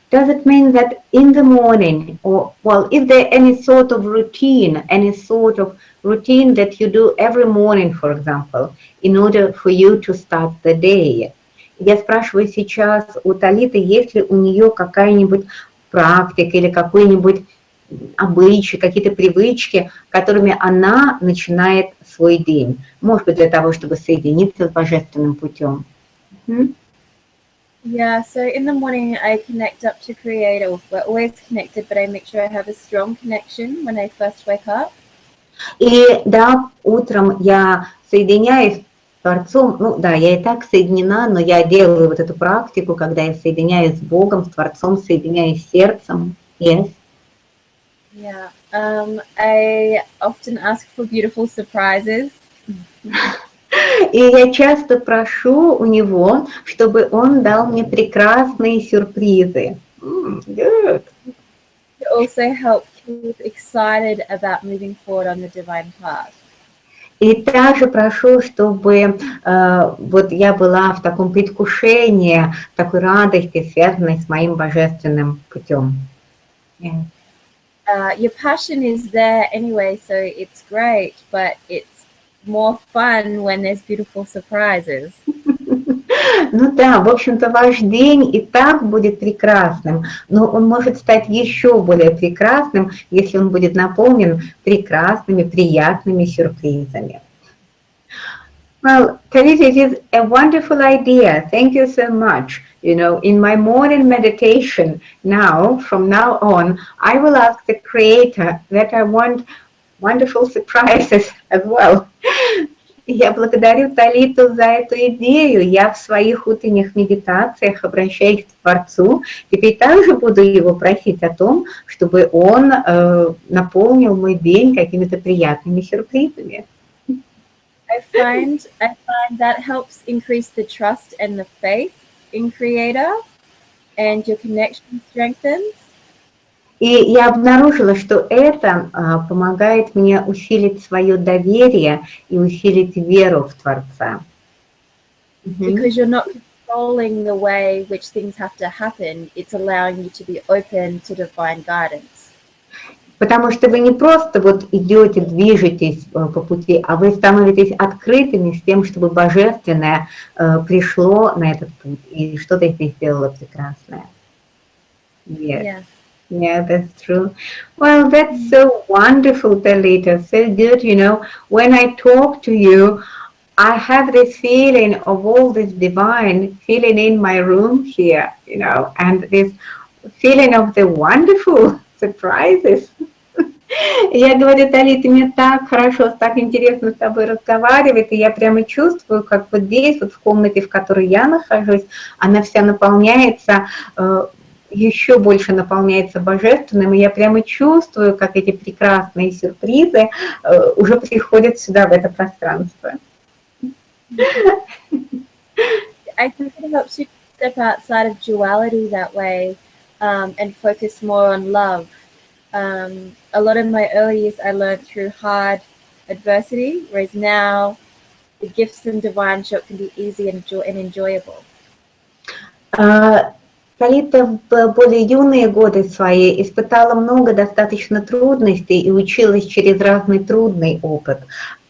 does it mean that in the morning, or well, if there any sort of routine, any sort of routine that you do every morning, for example, in order for you to start the day. Я спрашиваю сейчас у Талиты, есть ли у нее какая-нибудь практика или какой-нибудь обычаи, какие-то привычки, которыми она начинает свой день. Может быть, для того, чтобы соединиться с божественным путем. Yeah, so in the morning I connect up to Creator. We're always connected, but I make sure I have a strong connection when I first wake up. И да, утром я соединяюсь с Творцом. Ну да, я и так соединена, но я делаю вот эту практику, когда я соединяюсь с Богом, с Творцом, соединяюсь с сердцем. Yes. Yeah, I often ask for beautiful surprises. И я часто прошу у него, чтобы он дал мне прекрасные сюрпризы. Good. It also helps keep excited about moving forward on the divine path. И также прошу, чтобы вот я была в таком предвкушении, такой радости, связанной с моим божественным путем. Yeah. Your passion is there anyway, so it's great, but it's more fun when there's beautiful surprises. Ну да, в общем-то, ваш день и так будет прекрасным, но он может стать еще более прекрасным, если он будет наполнен прекрасными, приятными сюрпризами. Well, Talitha, it is a wonderful idea. Thank you so much. You know, in my morning meditation now, from now on, I will ask the Creator that I want wonderful surprises as well. Я благодарю Талиту за эту идею. Я в своих утренних медитациях обращаюсь к Творцу. Теперь также буду его просить о том, чтобы он наполнил мой день какими-то приятными сюрпризами. I find that helps increase the trust and the faith in Creator, and your connection strengthens. И я обнаружила, что это помогает мне усилить свое доверие и усилить веру в Творца. Because you're not controlling the way which things have to happen, it's allowing you to be open to divine guidance. Потому что вы не просто вот идете, движетесь по пути, а вы становитесь открытыми с тем, чтобы Божественное пришло на этот путь и что-то здесь сделало прекрасное. Yes. Yeah. Yeah, that's true. Well, that's so wonderful, Talitha. So good, you know. When I talk to you, I have this feeling of all this divine feeling in my room here, you know, and this feeling of the wonderful surprises. Я говорю, Талита, мне так хорошо, так интересно с тобой разговаривать, и я прямо чувствую, как вот здесь, вот в комнате, в которой я нахожусь, она вся наполняется, еще больше наполняется божественным, и я прямо чувствую, как эти прекрасные сюрпризы уже приходят сюда, в это пространство. I think it helps you step outside of duality that way, and focus more on love. A lot of my early years I learned through hard adversity, whereas now the gifts and divine show can be easy and enjoyable. Талита в более юные годы свои испытала много достаточно трудностей и училась через разный трудный опыт.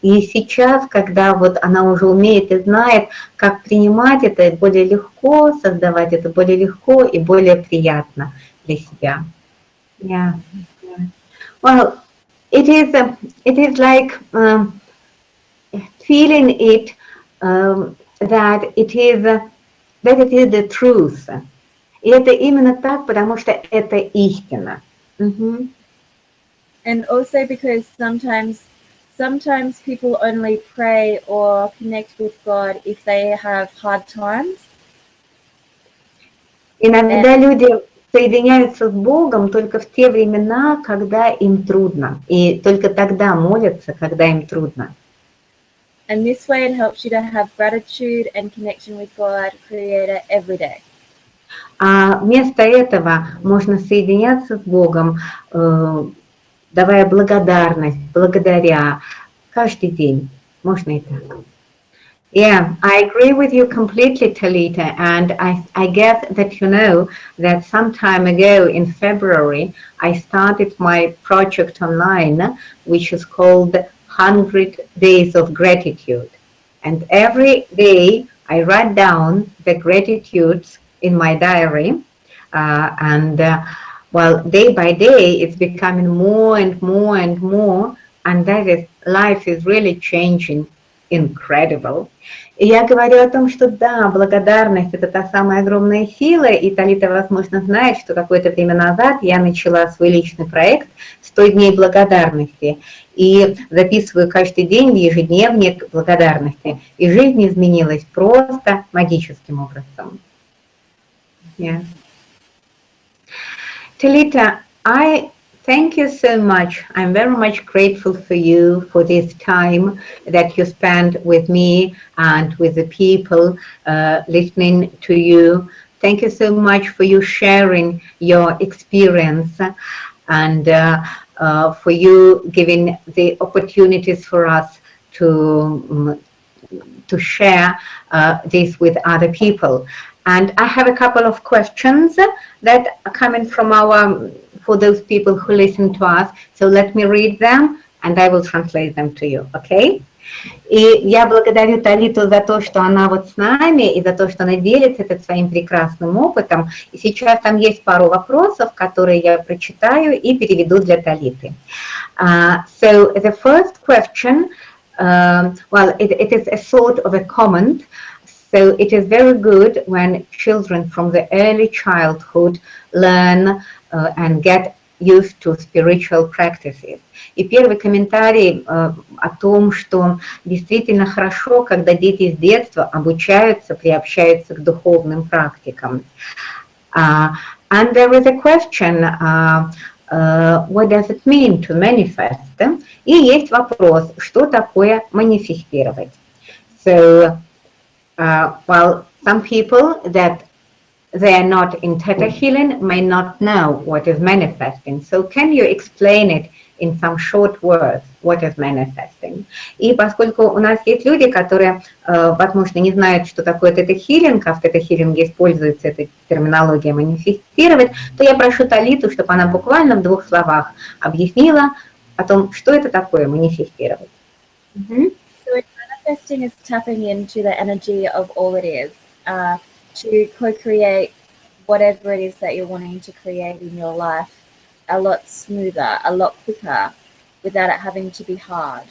И сейчас, когда вот она уже умеет и знает, как принимать это более легко, создавать это более легко и более приятно для себя. Yeah. Well, it is like feeling it that it is the truth. И это именно так, потому что это истина. And also because sometimes people only pray or connect with God if they have hard times. Иногда люди соединяются с Богом только в те времена, когда им трудно. И только тогда молятся, когда им трудно. And this way it helps you to have gratitude and connection with God, Creator, every day. А вместо этого можно соединяться с Богом, давая благодарность, благодаря каждый день. Можно и так. Yeah, I agree with you completely, Talitha, and I guess that you know that some time ago in February I started my project online, which is called 100 days of gratitude. And every day I write down the gratitudes in my diary. Well, day by day, it's becoming more and more and more. And that is, life is really changing. Incredible. И я говорю о том, что да, благодарность – это та самая огромная сила, и Талита, возможно, знает, что какое-то время назад я начала свой личный проект «100 дней благодарности», и записываю каждый день ежедневник благодарности, и жизнь изменилась просто магическим образом. Yes. Talita, I thank you so much. I'm very much grateful for you for this time that you spend with me and with the people listening to you. Thank you so much for you sharing your experience and for you giving the opportunities for us to share this with other people. And I have a couple of questions that are coming from for those people who listen to us. So let me read them, and I will translate them to you, okay? И я благодарю Талиту за то, что она вот с нами, и за то, что она делится своим прекрасным опытом. И сейчас там есть пару вопросов, которые я прочитаю и переведу для Талиты. So the first question, well, it is a sort of a comment. So it is very good when children from the early childhood learn and get used to spiritual practices. И первый комментарий о том, что действительно хорошо, когда дети с детства обучаются, приобщаются к духовным практикам. And there is a question, what does it mean to manifest? И есть вопрос, что такое манифестировать? So, well, some people that they are not in Theta healing may not know what is manifesting. So can you explain it in some short words, what is manifesting? И поскольку у нас есть люди, которые, возможно, не знают, что такое тета-хилинг, а в тета-хилинге используется эта терминология манифестировать, то я прошу Талиту, чтобы она буквально в 2 словах объяснила о том, что это такое манифестировать. Manifesting is tapping into the energy of all it is, to co-create whatever it is that you're wanting to create in your life a lot smoother, a lot quicker, without it having to be hard.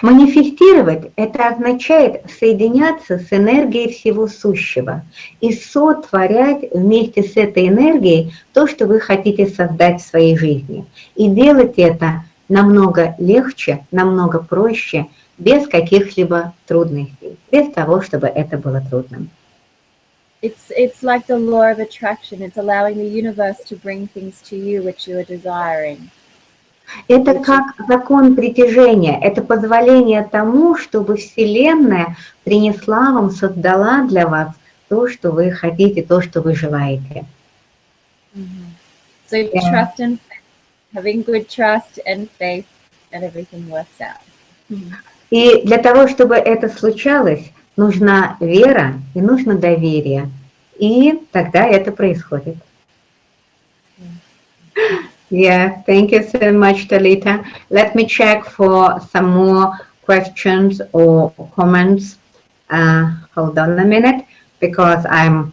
Манифестировать – это означает соединяться с энергией всего сущего и сотворять вместе с этой энергией то, что вы хотите создать в своей жизни. И делать это намного легче, намного проще, без каких-либо трудностей, без того, чтобы это было трудным. It's like the law of attraction. It's allowing the universe to bring things to you which you are desiring. Это как закон притяжения. Это позволение тому, чтобы Вселенная принесла вам, создала для вас то, что вы хотите, то, что вы желаете. So trust and faith, having good trust and faith, and everything works out. И для того, чтобы это случалось, нужна вера и нужно доверие. И тогда это происходит. Yeah, thank you so much, Talita. Let me check for some more questions or comments. Hold on a minute, because I'm,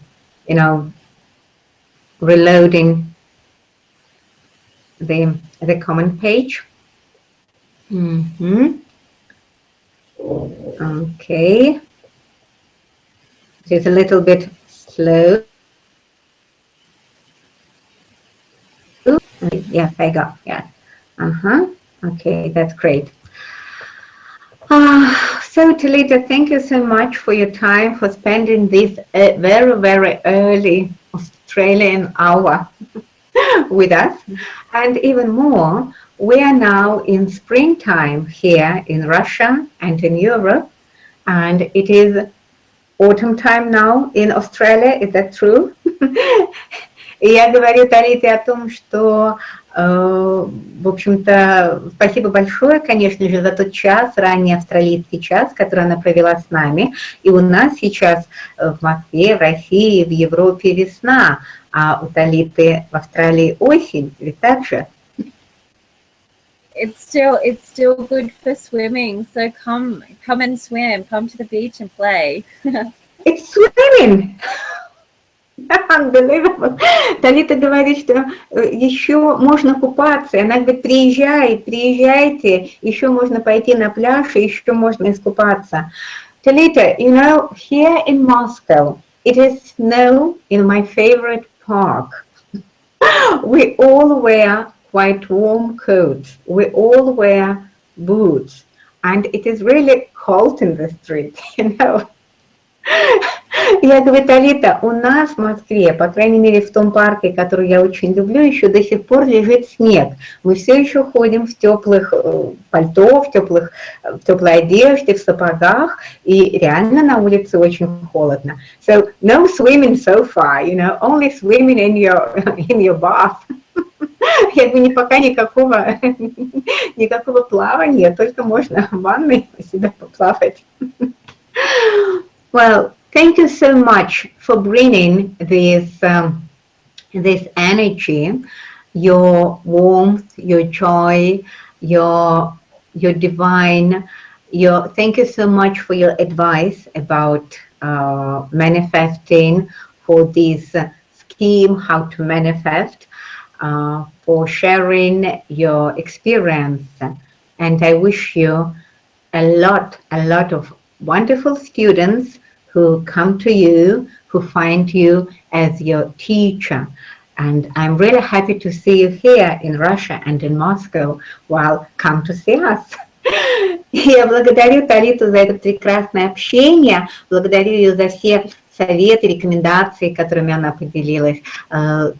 reloading the comment page. Okay. It's a little bit slow. Yes, I got, yeah. Okay, that's great. So Talita, thank you so much for your time, for spending this very, very early Australian hour with us. And even more, we are now in springtime here in Russia and in Europe, and it is autumn time now in Australia. Is that true? И я говорю Талите о том, что, в общем-то, спасибо большое, конечно же, за тот час, ранний австралийский час, который она провела с нами. И у нас сейчас в Москве, в России, в Европе весна, а у Талиты в Австралии осень, ведь так же? it's still good for swimming. So come and swim. Come to the beach and play. It's swimming. Unbelievable. Талита говорит, что еще можно купаться. И она говорит, приезжайте, еще можно пойти на пляж, и еще можно искупаться. Talita, you know, here in Moscow, it is snow in my favorite park. We all wear quite warm coats. We all wear boots. And it is really cold in the street, you know. Я говорю, Талита, у нас в Москве, по крайней мере в том парке, который я очень люблю, еще до сих пор лежит снег. Мы все еще ходим в теплых пальто, в теплой одежде, в сапогах, и реально на улице очень холодно. So no swimming so far, you know, only swimming in your bath. Я говорю, пока никакого плавания, только можно в ванной у себя поплавать. Well, thank you so much for bringing this energy, your warmth, your joy, your divine. Thank you so much for your advice about manifesting, for this scheme, how to manifest, for sharing your experience. And I wish you a lot of wonderful students who come to you, who find you as your teacher. And I'm really happy to see you here in Russia and in Moscow. Well, come to see us. Я благодарю Талиту за это прекрасное общение, благодарю ее за все советы, рекомендации, которыми она поделилась,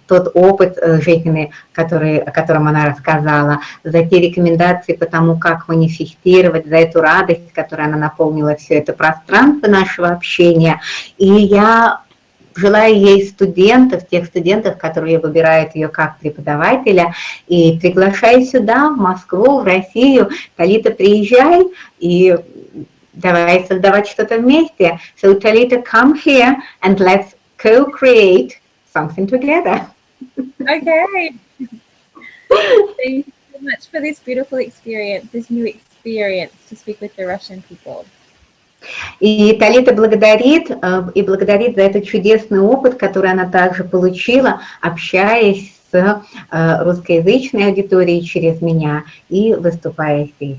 тот опыт жизненный, о котором она рассказала, за те рекомендации по тому, как манифестировать, за эту радость, которой она наполнила все это пространство нашего общения. И я желаю ей студентов, тех студентов, которые выбирают ее как преподавателя, и приглашаю сюда, в Москву, в Россию. Талита, приезжай и давай создавать что-то вместе. So Talita, come here and let's co-create something together. Okay. Thank you so much for this beautiful experience, this new experience to speak with the Russian people. И Талита благодарит за этот чудесный опыт, который она также получила, общаясь с русскоязычной аудиторией через меня и выступая здесь.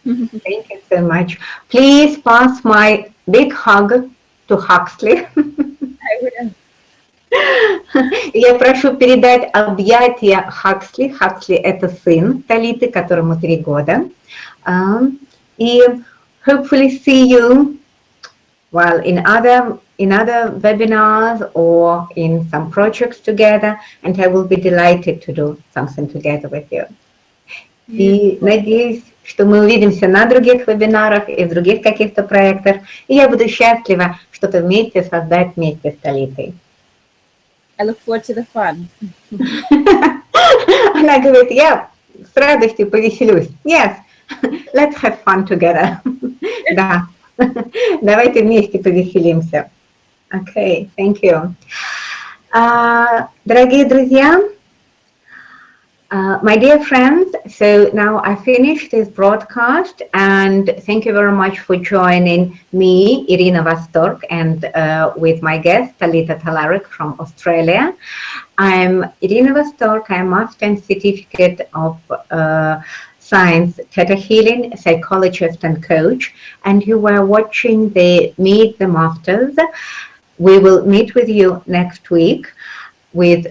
Thank you so much. Please pass my big hug to Huxley. I will. Я прошу передать объятия Хаксли. Хаксли — это сын Талиты, которому 3 года. И hopefully see you, well, in other webinars or in some projects together, and I will be delighted to do something together with you. И надеюсь, что мы увидимся на других вебинарах и в других каких-то проектах, и я буду счастлива что-то вместе создать вместе с Талитой. I look forward to the fun. Она говорит, я с радостью повеселюсь. Yes, let's have fun together. Да, давайте вместе повеселимся. Okay, thank you. Дорогие друзья, my dear friends, so now I finished this broadcast, and thank you very much for joining me, Irina Восторг, and with my guest, Talitha Talarek from Australia. I'm Irina Восторg. I'm Master and Certificate of Science, Theta Healing, Psychologist and Coach, and you were watching the Meet the Masters. We will meet with you next week with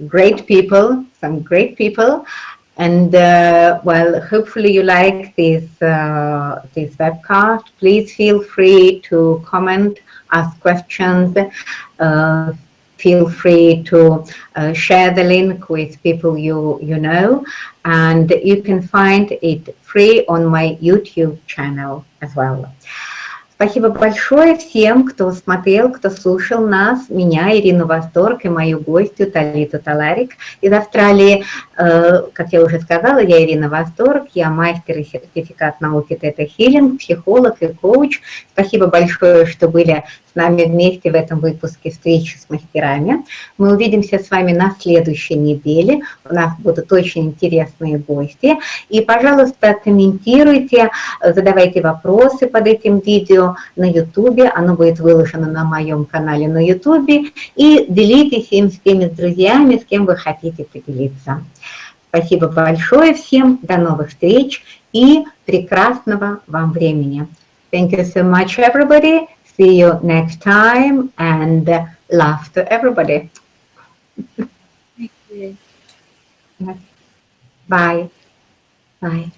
great people, some great people, and well, hopefully you like this webcast. Please feel free to comment, ask questions, feel free to share the link with people you know, and you can find it free on my YouTube channel as well. Спасибо большое всем, кто смотрел, кто слушал нас, меня, Ирину Восторг, и мою гостью Талиту Таларек из Австралии. Как я уже сказала, я Ирина Восторг, я мастер и сертификат науки тетахилинг, психолог и коуч. Спасибо большое, что были с нами вместе в этом выпуске «Встречи с мастерами». Мы увидимся с вами на следующей неделе. У нас будут очень интересные гости. И, пожалуйста, комментируйте, задавайте вопросы под этим видео на YouTube. Оно будет выложено на моем канале на YouTube. И делитесь им с теми друзьями, с кем вы хотите поделиться. Спасибо большое всем. До новых встреч и прекрасного вам времени. Thank you so much, everybody. See you next time and love to everybody. Thank you. Bye. Bye.